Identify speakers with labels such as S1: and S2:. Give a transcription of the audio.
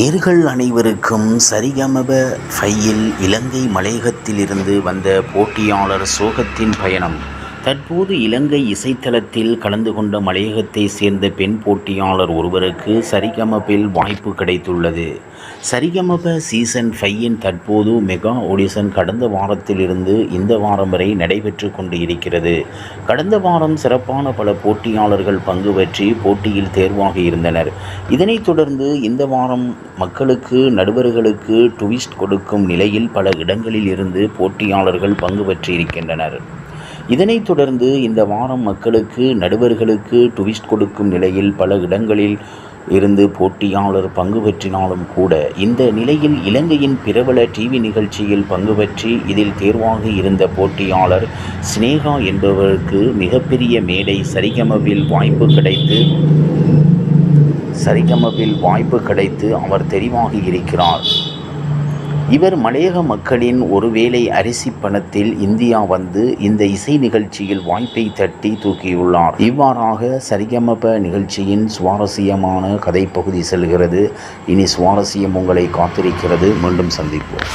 S1: நேயர்கள் அனைவருக்கும் சரிகமப ஃபையில் இலங்கை மலையகத்திலிருந்து வந்த போட்டியாளர் சோகத்தின் பயணம். தற்போது இலங்கை இசைத்தளத்தில் கலந்து கொண்ட மலையகத்தை சேர்ந்த பெண் போட்டியாளர் ஒருவருக்கு சரிகமபில் வாய்ப்பு கிடைத்துள்ளது. சரிகமப சீசன் 5 தற்போது மெகா ஆடிஷன் கடந்த வாரத்திலிருந்து இந்த வாரம் வரை நடைபெற்று கொண்டு இருக்கிறது. கடந்த வாரம் சிறப்பான பல போட்டியாளர்கள் பங்கு பற்றி போட்டியில் தேர்வாகி இருந்தனர். இதனைத் தொடர்ந்து இந்த வாரம் மக்களுக்கு நடுவர்களுக்கு ட்விஸ்ட் கொடுக்கும் நிலையில் பல இடங்களில் இருந்து போட்டியாளர்கள் பங்கு பற்றியிருக்கின்றனர். இதனைத் தொடர்ந்து இந்த வாரம் மக்களுக்கு நடுவர்களுக்கு ட்விஸ்ட் கொடுக்கும் நிலையில் பல இடங்களில் இருந்து போட்டியாளர் பங்கு பெற்றினாலும் கூட இந்த நிலையில் இலங்கையின் பிரபல டிவி நிகழ்ச்சியில் பங்கு பற்றி இதில் தேர்வாகி இருந்த போட்டியாளர் சினேகா என்பவருக்கு மிகப்பெரிய மேடை சரிகமபில் வாய்ப்பு கிடைத்து அவர் தெரிவாகி இருக்கிறார். இவர் மலையக மக்களின் ஒருவேளை அரிசி பணத்தில் இந்தியா வந்து இந்த இசை நிகழ்ச்சியில் வாய்ப்பை தட்டி தூக்கியுள்ளார். இவ்வாறாக சரிகமப நிகழ்ச்சியின் சுவாரஸ்யமான கதைப்பகுதி செல்கிறது. இனி சுவாரஸ்யம் உங்களை காத்திருக்கிறது. மீண்டும் சந்திப்போம்.